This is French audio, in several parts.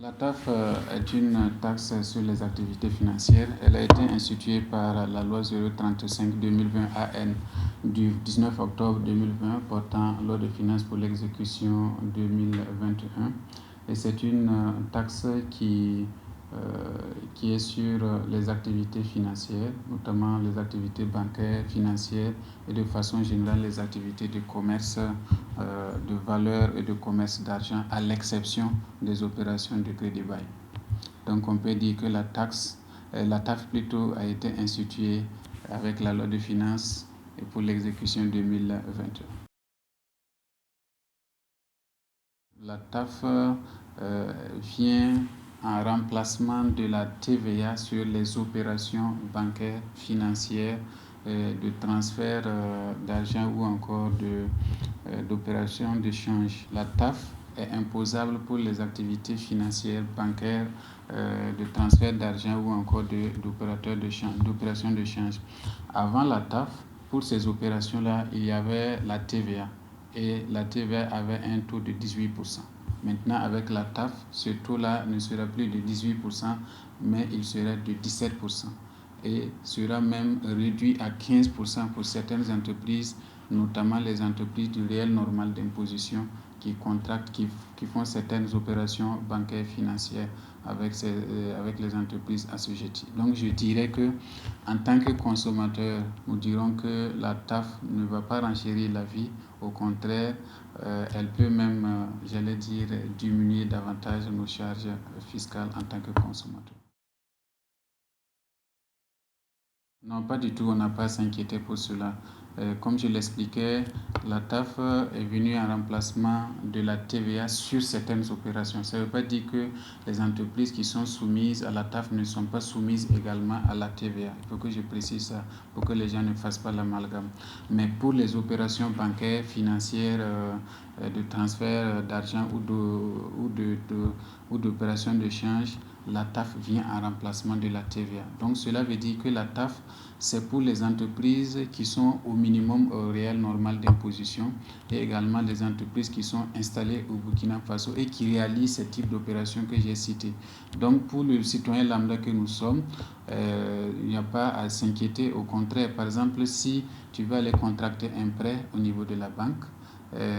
La TAF est une taxe sur les activités financières. Elle a été instituée par la loi 035-2020 AN du 19 octobre 2020 portant loi de finances pour l'exécution 2021. Et c'est une taxe qui est sur les activités financières, notamment les activités bancaires, financières et de façon générale les activités de commerce de valeur et de commerce d'argent, à l'exception des opérations de crédit-bail. Donc on peut dire que la TAF plutôt a été instituée avec la loi de finances et pour l'exécution 2021. La TAF vient en remplacement de la TVA sur les opérations bancaires, financières, de transfert d'argent ou encore d'opérations de change. La TAF est imposable pour les activités financières, bancaires, de transfert d'argent ou encore d'opérations de change. Avant la TAF, pour ces opérations-là, il y avait la TVA et la TVA avait un taux de 18%. Maintenant, avec la TAF, ce taux-là ne sera plus de 18%, mais il sera de 17% et sera même réduit à 15% pour certaines entreprises, notamment les entreprises du réel normal d'imposition qui contractent, qui font certaines opérations bancaires financières avec les entreprises assujetties. Donc je dirais que en tant que consommateur, nous dirons que la TAF ne va pas renchérir la vie. Au contraire, elle peut même, j'allais dire, diminuer davantage nos charges fiscales en tant que consommateur. Non, pas du tout, on n'a pas à s'inquiéter pour cela. Comme je l'expliquais, la TAF est venue en remplacement de la TVA sur certaines opérations. Ça ne veut pas dire que les entreprises qui sont soumises à la TAF ne sont pas soumises également à la TVA. Il faut que je précise ça pour que les gens ne fassent pas l'amalgame. Mais pour les opérations bancaires, financières, de transfert d'argent ou d'opérations de change, la TAF vient en remplacement de la TVA. Donc cela veut dire que la TAF, c'est pour les entreprises qui sont au minimum au réel normal d'imposition et également les entreprises qui sont installées au Burkina Faso et qui réalisent ce type d'opérations que j'ai citées. Donc pour le citoyen lambda que nous sommes, il n'y a pas à s'inquiéter. Au contraire, par exemple, si tu veux aller contracter un prêt au niveau de la banque,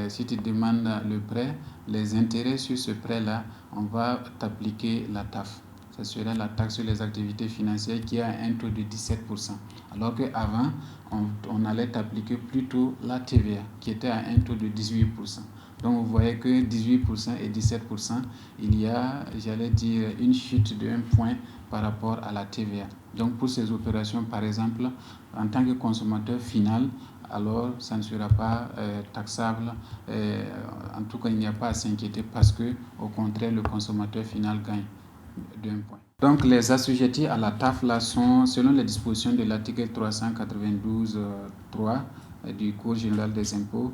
si tu demandes le prêt, les intérêts sur ce prêt-là, on va t'appliquer la TAF. Ce sera la taxe sur les activités financières qui a un taux de 17%. Alors qu'avant, on allait t'appliquer plutôt la TVA qui était à un taux de 18%. Donc vous voyez que 18% et 17%, il y a, j'allais dire, une chute de 1 point par rapport à la TVA. Donc pour ces opérations, par exemple, en tant que consommateur final, alors ça ne sera pas taxable. En tout cas, il n'y a pas à s'inquiéter parce que, au contraire, le consommateur final gagne d'un point. Donc, les assujettis à la TAF là sont, selon les dispositions de l'article 392.3 du Code général des impôts,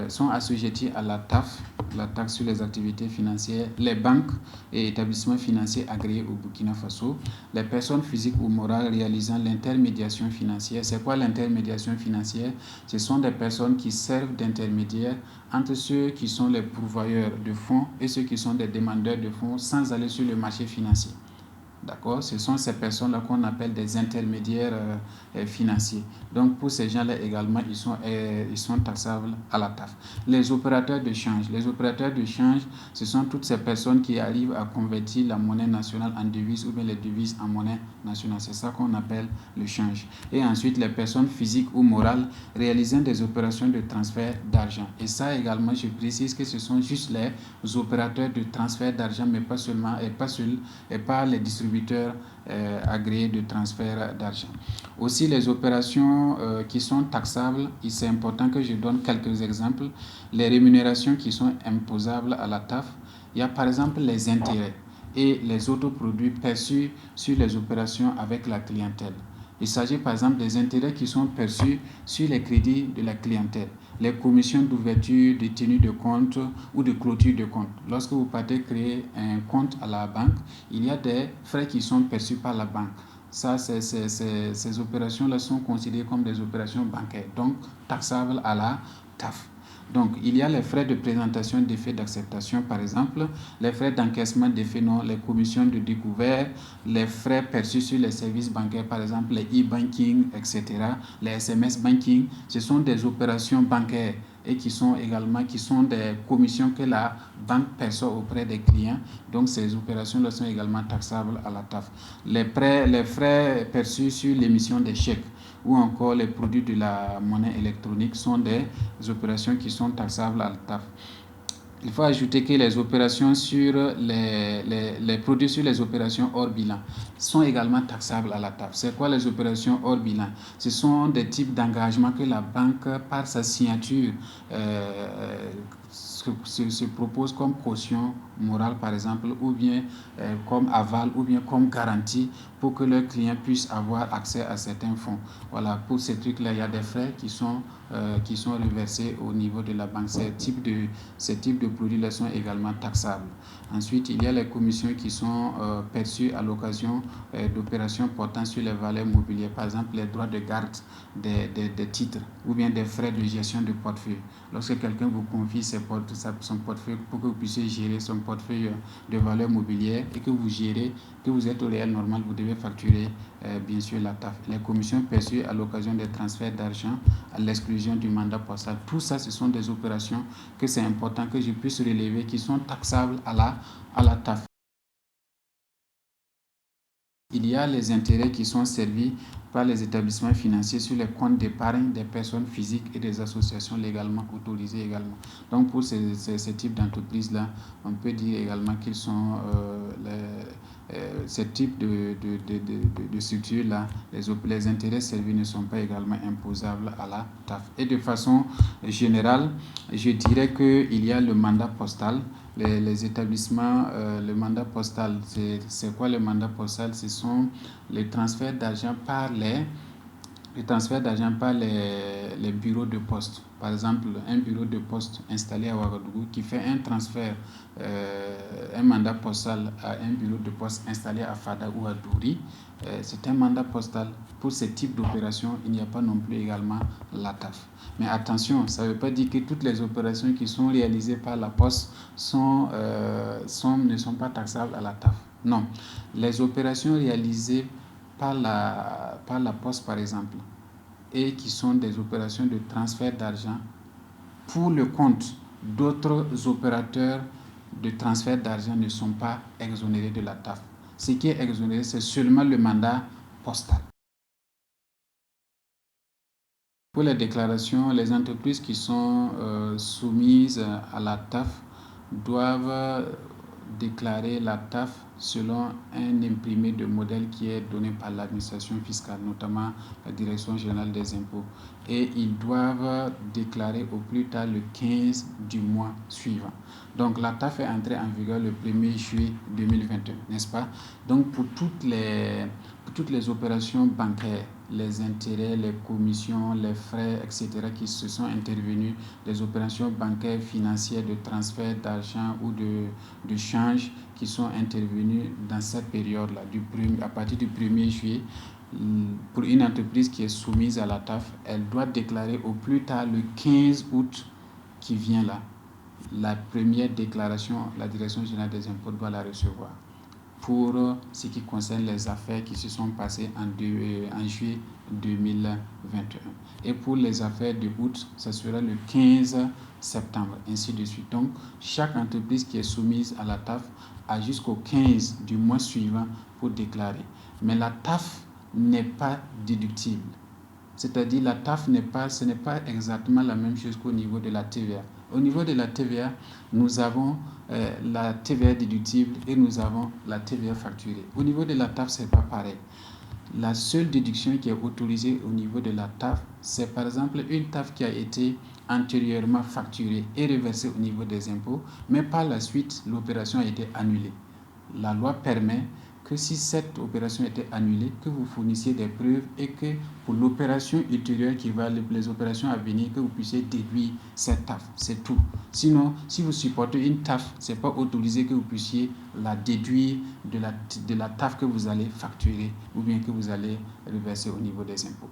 sont assujettis à la TAF, la taxe sur les activités financières, les banques et établissements financiers agréés au Burkina Faso, les personnes physiques ou morales réalisant l'intermédiation financière. C'est quoi l'intermédiation financière? Ce sont des personnes qui servent d'intermédiaires entre ceux qui sont les pourvoyeurs de fonds et ceux qui sont des demandeurs de fonds sans aller sur le marché financier. D'accord? Ce sont ces personnes-là qu'on appelle des intermédiaires financiers. Donc, pour ces gens-là également, ils sont taxables à la TAF. Les opérateurs de change. Les opérateurs de change, ce sont toutes ces personnes qui arrivent à convertir la monnaie nationale en devise ou bien les devises en monnaie nationale. C'est ça qu'on appelle le change. Et ensuite, les personnes physiques ou morales réalisant des opérations de transfert d'argent. Et ça également, je précise que ce sont juste les opérateurs de transfert d'argent, mais pas seulement, et pas les distributeurs agréés de transfert d'argent. Aussi, les opérations qui sont taxables, c'est important que je donne quelques exemples. Les rémunérations qui sont imposables à la TAF, il y a par exemple les intérêts et les autres produits perçus sur les opérations avec la clientèle. Il s'agit par exemple des intérêts qui sont perçus sur les crédits de la clientèle, les commissions d'ouverture, de tenue de compte ou de clôture de compte. Lorsque vous partez créer un compte à la banque, il y a des frais qui sont perçus par la banque. Ça, ces opérations-là sont considérées comme des opérations bancaires, donc taxables à la TAF. Donc, il y a les frais de présentation des faits d'acceptation, par exemple, les frais d'encaissement des faits non, les commissions de découvert, les frais perçus sur les services bancaires, par exemple les e-banking, etc., les SMS banking. Ce sont des opérations bancaires et qui sont des commissions que la banque perçoit auprès des clients. Donc, ces opérations-là sont également taxables à la TAF. Les frais perçus sur l'émission des chèques ou encore les produits de la monnaie électronique sont des opérations qui sont taxables à la TAF. Il faut ajouter que les opérations sur les produits sur les opérations hors bilan sont également taxables à la TAF. C'est quoi les opérations hors bilan? Ce sont des types d'engagements que la banque, par sa signature, se propose comme caution morale, par exemple, ou bien comme aval, ou bien comme garantie pour que le client puisse avoir accès à certains fonds. Voilà, pour ces trucs-là, il y a des frais qui sont reversés au niveau de la banque. Ces types de produits-là sont également taxables. Ensuite, il y a les commissions qui sont perçues à l'occasion d'opérations portant sur les valeurs mobilières, par exemple les droits de garde des titres ou bien des frais de gestion de portefeuille. Lorsque quelqu'un vous confie son portefeuille pour que vous puissiez gérer son portefeuille de valeurs mobilières et que vous êtes au réel normal, vous devez facturer bien sûr la TAF. Les commissions perçues à l'occasion des transferts d'argent à l'exclusion du mandat postal. Tout ça, ce sont des opérations que c'est important que je puisse relever qui sont taxables à la TAF. Il y a les intérêts qui sont servis par les établissements financiers sur les comptes d'épargne des personnes physiques et des associations légalement autorisées également. Donc pour ces types d'entreprises-là, on peut dire également qu'ils sont ces types de structures-là, les intérêts servis ne sont pas également imposables à la TAF. Et de façon générale, je dirais qu'il y a le mandat postal. Les établissements, le mandat postal, c'est quoi le mandat postal? Ce sont les transferts d'argent par les bureaux de poste. Par exemple, un bureau de poste installé à Ouagadougou qui fait un transfert, un mandat postal à un bureau de poste installé à Fada ou à Douri, c'est un mandat postal. Pour ce type d'opération, il n'y a pas non plus également la TAF. Mais attention, ça ne veut pas dire que toutes les opérations qui sont réalisées par la poste ne sont pas taxables à la TAF. Non, les opérations réalisées par la poste, par exemple, et qui sont des opérations de transfert d'argent pour le compte d'autres opérateurs de transfert d'argent ne sont pas exonérés de la TAF. Ce qui est exonéré, c'est seulement le mandat postal. Pour les déclarations, les entreprises qui sont soumises à la TAF doivent déclarer la TAF selon un imprimé de modèle qui est donné par l'administration fiscale, notamment la Direction générale des impôts. Et ils doivent déclarer au plus tard le 15 du mois suivant. Donc la TAF est entrée en vigueur le 1er juillet 2021, n'est-ce pas? Donc pour toutes les opérations bancaires, les intérêts, les commissions, les frais, etc. qui se sont intervenus, les opérations bancaires, financières, de transfert d'argent ou de change qui sont intervenues dans cette période-là, à partir du 1er juillet, pour une entreprise qui est soumise à la TAF, elle doit déclarer au plus tard le 15 août qui vient là. La première déclaration, la Direction générale des impôts doit la recevoir. Pour ce qui concerne les affaires qui se sont passées en juillet 2021. Et pour les affaires de août, ça sera le 15 septembre, ainsi de suite. Donc, chaque entreprise qui est soumise à la TAF a jusqu'au 15 du mois suivant pour déclarer. Mais la TAF n'est pas déductible. C'est-à-dire la TAF ce n'est pas exactement la même chose qu'au niveau de la TVA. Au niveau de la TVA, nous avons la TVA déductible et nous avons la TVA facturée. Au niveau de la TAF, ce n'est pas pareil. La seule déduction qui est autorisée au niveau de la TAF, c'est par exemple une TAF qui a été antérieurement facturée et reversée au niveau des impôts, mais par la suite, l'opération a été annulée. La loi permet que si cette opération était annulée, que vous fournissiez des preuves et que pour l'opération ultérieure qui va, les opérations à venir, que vous puissiez déduire cette TAF. C'est tout. Sinon, si vous supportez une TAF, ce n'est pas autorisé que vous puissiez la déduire de la TAF que vous allez facturer ou bien que vous allez reverser au niveau des impôts.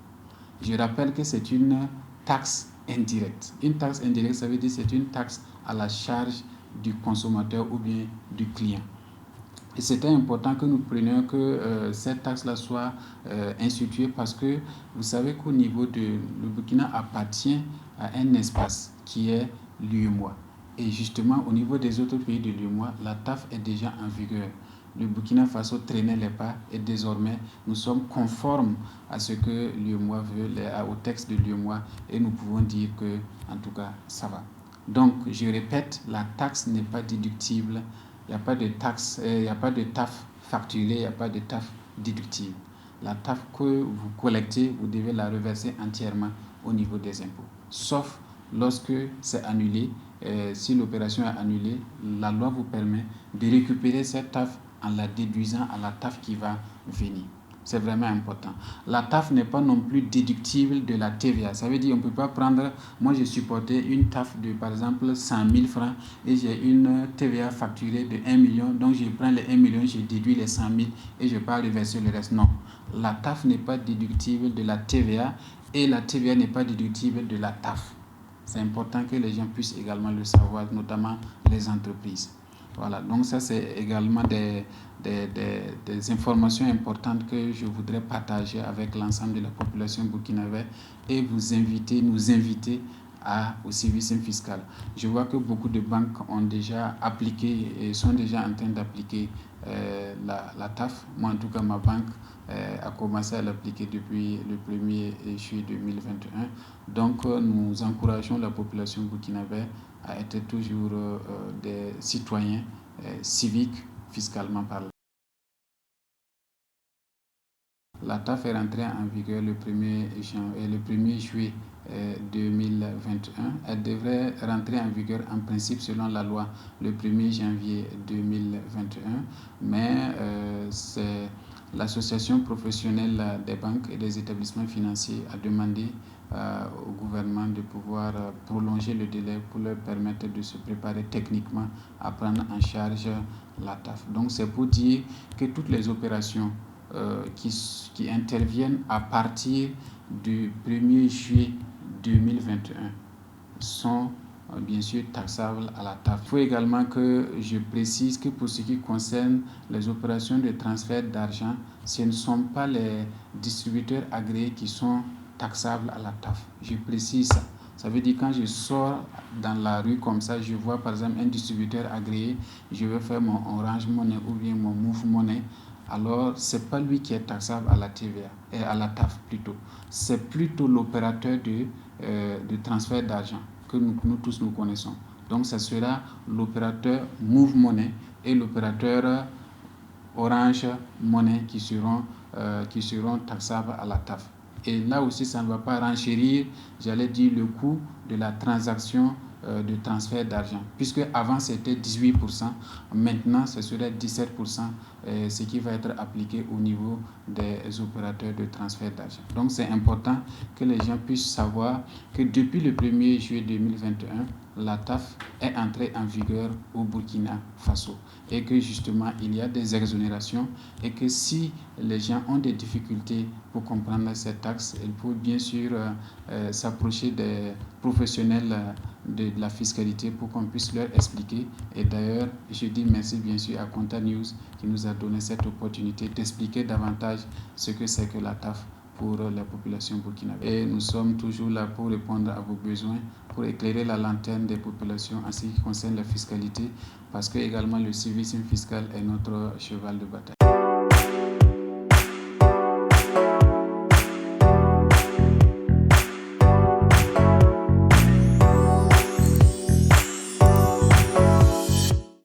Je rappelle que c'est une taxe indirecte. Une taxe indirecte, ça veut dire que c'est une taxe à la charge du consommateur ou bien du client. Et c'était important que nous prenions que cette taxe-là soit instituée parce que vous savez qu'au niveau de le Burkina appartient à un espace qui est l'UEMOA. Et justement, au niveau des autres pays de l'UEMOA, la TAF est déjà en vigueur. Le Burkina Faso traînait les pas et désormais nous sommes conformes à ce que l'UEMOA veut, au texte de l'UEMOA, et nous pouvons dire que, en tout cas, ça va. Donc, je répète, la taxe n'est pas déductible. Il n'y a pas de taxe, il n'y a pas de TAF facturée, il n'y a pas de TAF déductible. La TAF que vous collectez, vous devez la reverser entièrement au niveau des impôts. Sauf lorsque c'est annulé. Si l'opération est annulée, la loi vous permet de récupérer cette TAF en la déduisant à la TAF qui va venir. C'est vraiment important. La TAF n'est pas non plus déductible de la TVA. Ça veut dire qu'on ne peut pas prendre... Moi, j'ai supporté une TAF de, par exemple, 100 000 francs et j'ai une TVA facturée de 1 million. Donc, je prends les 1 million, je déduis les 100 000 et je pars reverser le reste. Non. La TAF n'est pas déductible de la TVA et la TVA n'est pas déductible de la TAF. C'est important que les gens puissent également le savoir, notamment les entreprises. Voilà, donc ça c'est également des informations importantes que je voudrais partager avec l'ensemble de la population burkinabé et nous inviter au civisme fiscal. Je vois que beaucoup de banques ont déjà appliqué et sont déjà en train d'appliquer la TAF. Moi en tout cas ma banque a commencé à l'appliquer depuis le 1er juillet 2021. Donc nous encourageons la population burkinabé à être toujours des citoyens civiques fiscalement parlant. La TAF est rentrée en vigueur le 1er juillet 2021. Elle devrait rentrer en vigueur en principe selon la loi le 1er janvier 2021, mais c'est l'association professionnelle des banques et des établissements financiers a demandé au gouvernement de pouvoir prolonger le délai pour leur permettre de se préparer techniquement à prendre en charge la TAF. Donc c'est pour dire que toutes les opérations qui interviennent à partir du 1er juillet 2021 sont bien sûr taxables à la TAF. Il faut également que je précise que pour ce qui concerne les opérations de transfert d'argent, ce ne sont pas les distributeurs agréés qui sont taxables à la TAF. Je précise ça. Ça veut dire quand je sors dans la rue comme ça, je vois par exemple un distributeur agréé, je vais faire mon Orange Money ou bien mon Move Money. Alors, ce n'est pas lui qui est taxable à la TVA, et à la TAF plutôt. C'est plutôt l'opérateur de transfert d'argent que nous tous nous connaissons. Donc, ce sera l'opérateur Move Money et l'opérateur Orange Money qui seront taxables à la TAF. Et là aussi, ça ne va pas renchérir, j'allais dire, le coût de la transaction de transfert d'argent. Puisque avant c'était 18%, maintenant ce serait 17%, ce qui va être appliqué au niveau des opérateurs de transfert d'argent. Donc c'est important que les gens puissent savoir que depuis le 1er juillet 2021, la TAF est entrée en vigueur au Burkina Faso et que justement il y a des exonérations et que si les gens ont des difficultés pour comprendre cette taxe, il faut bien sûr s'approcher des professionnels de la fiscalité pour qu'on puisse leur expliquer. Et d'ailleurs, je dis merci bien sûr à Conta News qui nous a donné cette opportunité d'expliquer davantage ce que c'est que la TAF pour la population burkinabé. Et nous sommes toujours là pour répondre à vos besoins, pour éclairer la lanterne des populations en ce qui concerne la fiscalité, parce que également le civisme fiscal est notre cheval de bataille.